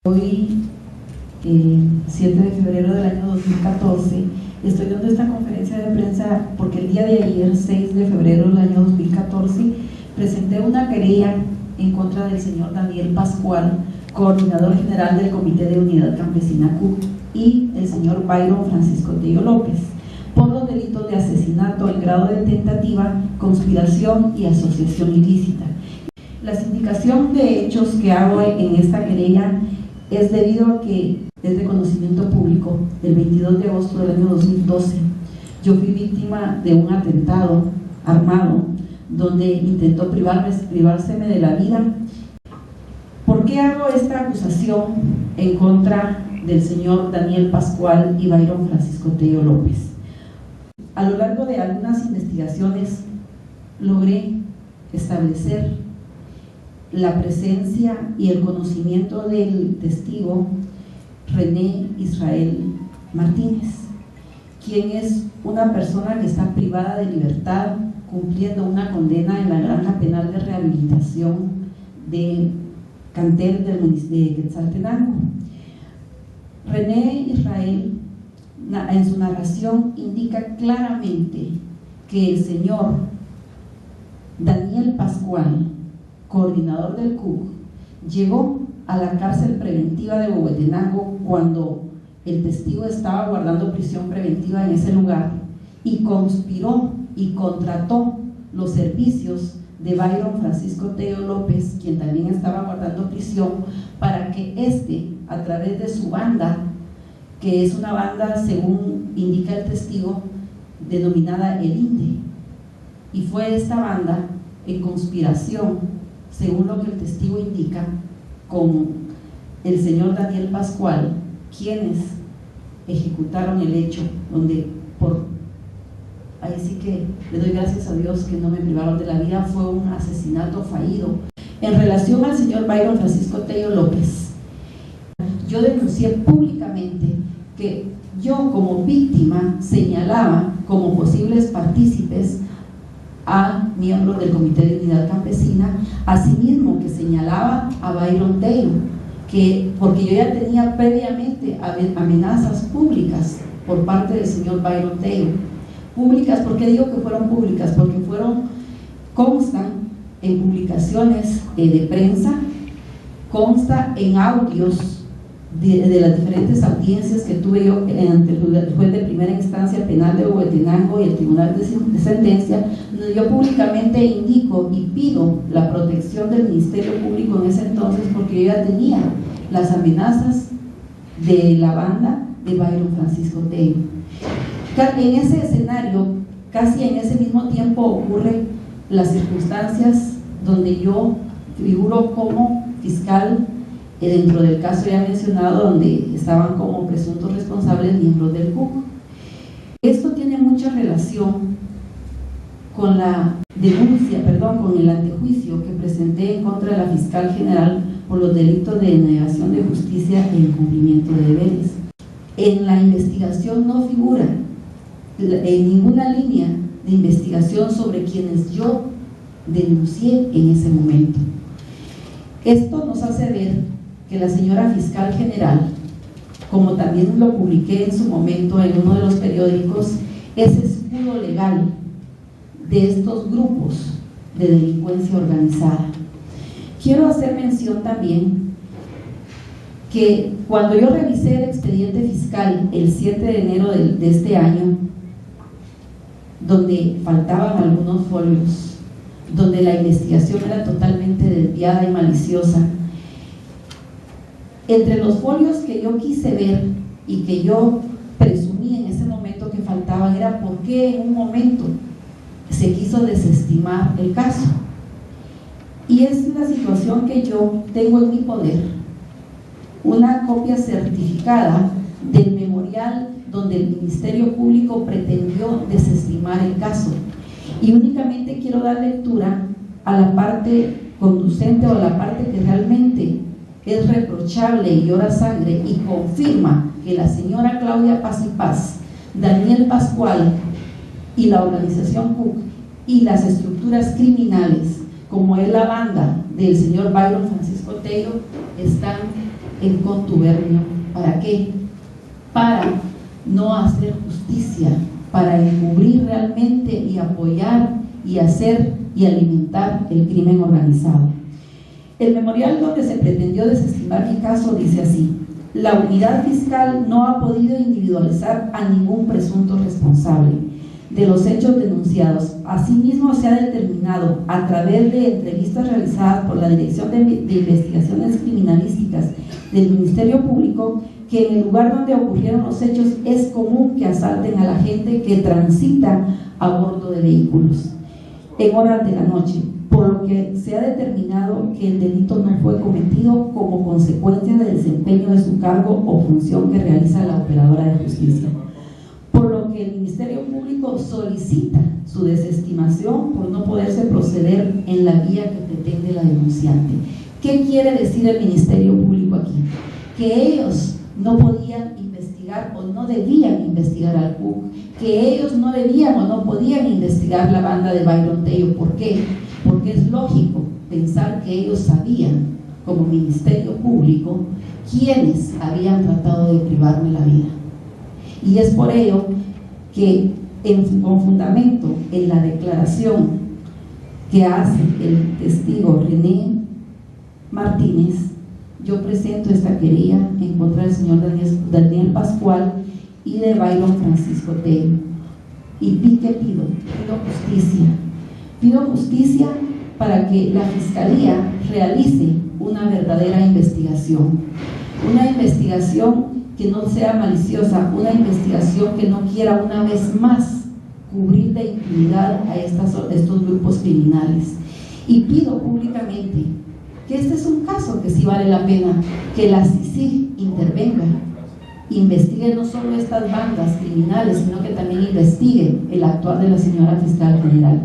Hoy, 7 de febrero del año 2014, estoy dando esta conferencia de prensa porque el día de ayer, 6 de febrero del año 2014, presenté una querella en contra del señor Daniel Pascual, coordinador general del Comité de Unidad Campesina CUC, y el señor Byron Francisco Tello López, por los delitos de asesinato en grado de tentativa, conspiración y asociación ilícita. La sindicación de hechos que hago en esta querella es debido a que es de conocimiento público. El 22 de agosto del año 2012 yo fui víctima de un atentado armado donde intentó privárseme de la vida. ¿Por qué hago esta acusación en contra del señor Daniel Pascual y Byron Francisco Tello López? A lo largo de algunas investigaciones logré establecer la presencia y el conocimiento del testigo René Israel Martínez, quien es una persona que está privada de libertad cumpliendo una condena en la granja penal de rehabilitación de Cantel del municipio de Quetzaltenango. René Israel en su narración indica claramente que el señor Daniel Pascual, coordinador del CUC, llegó a la cárcel preventiva de Huehuetenango cuando el testigo estaba guardando prisión preventiva en ese lugar y conspiró y contrató los servicios de Byron Francisco Tello López, quien también estaba guardando prisión, para que a través de su banda, que es una banda, según indica el testigo, denominada el INDE, y fue esta banda en conspiración, según lo que el testigo indica, con el señor Daniel Pascual, quienes ejecutaron el hecho, donde ahí sí que le doy gracias a Dios que no me privaron de la vida, fue un asesinato fallido. En relación al señor Byron Francisco Tello López, yo denuncié públicamente que yo como víctima señalaba como posibles partícipes a miembros del Comité de Unidad Campesina, asimismo que señalaba a Byron Tello, porque yo ya tenía previamente amenazas públicas por parte del señor Byron Tello. Públicas, ¿por qué digo que fueron públicas? Porque constan en publicaciones de prensa, consta en audios de las diferentes audiencias que tuve yo ante el juez de primera instancia penal de Huehuetenango y el tribunal de sentencia, donde yo públicamente indico y pido la protección del Ministerio Público en ese entonces, porque yo ya tenía las amenazas de la banda de Byron Francisco Tello. En ese escenario, casi en ese mismo tiempo, ocurren las circunstancias donde yo figuro como fiscal dentro del caso ya mencionado, donde estaban como presuntos responsables miembros del CUC. Esto tiene mucha relación con la con el antejuicio que presenté en contra de la fiscal general por los delitos de denegación de justicia e incumplimiento de deberes. En la investigación no figura en ninguna línea de investigación sobre quienes yo denuncié en ese momento. Esto nos hace ver que la señora fiscal general, como también lo publiqué en su momento en uno de los periódicos, es escudo legal de estos grupos de delincuencia organizada. Quiero hacer mención también que cuando yo revisé el expediente fiscal el 7 de enero de este año, donde faltaban algunos folios, donde la investigación era totalmente desviada y maliciosa, entre los folios que yo quise ver y que yo presumí en ese momento que faltaban, era por qué en un momento se quiso desestimar el caso. Y es una situación que yo tengo en mi poder, una copia certificada del memorial donde el Ministerio Público pretendió desestimar el caso, y únicamente quiero dar lectura a la parte conducente o a la parte que realmente es reprochable y llora sangre y confirma que la señora Claudia Paz y Paz, Daniel Pascual y la organización CUC y las estructuras criminales, como es la banda del señor Byron Francisco Tello, están el contubernio. ¿Para qué? Para no hacer justicia, para encubrir realmente y apoyar y hacer y alimentar el crimen organizado. El memorial donde se pretendió desestimar mi caso dice así: la unidad fiscal no ha podido individualizar a ningún presunto responsable de los hechos denunciados. Asimismo, se ha determinado a través de entrevistas realizadas por la Dirección de Investigaciones Criminalísticas del Ministerio Público que en el lugar donde ocurrieron los hechos es común que asalten a la gente que transita a bordo de vehículos en horas de la noche, por lo que se ha determinado que el delito no fue cometido como consecuencia del desempeño de su cargo o función que realiza la operadora de justicia, por lo que el Ministerio Público solicita su desestimación por no poderse proceder en la vía que pretende la denunciante. ¿Qué quiere decir el Ministerio Público aquí? Que ellos no podían investigar o no debían investigar al CUC, que ellos no debían o no podían investigar la banda de Byron Tello. ¿Por qué? Porque es lógico pensar que ellos sabían, como Ministerio Público, quiénes habían tratado de privarme la vida. Y es por ello que, con fundamento en la declaración que hace el testigo René Martínez, yo presento esta querella en contra del señor Daniel Pascual y de Byron Francisco Tello. Y pido justicia. Pido justicia para que la Fiscalía realice una verdadera investigación. Una investigación que no sea maliciosa, una investigación que no quiera una vez más cubrir de impunidad a estos grupos criminales. Y pido públicamente que este es un caso que sí vale la pena que la CICIG intervenga, investigue no solo estas bandas criminales, sino que también investigue el actuar de la señora fiscal general.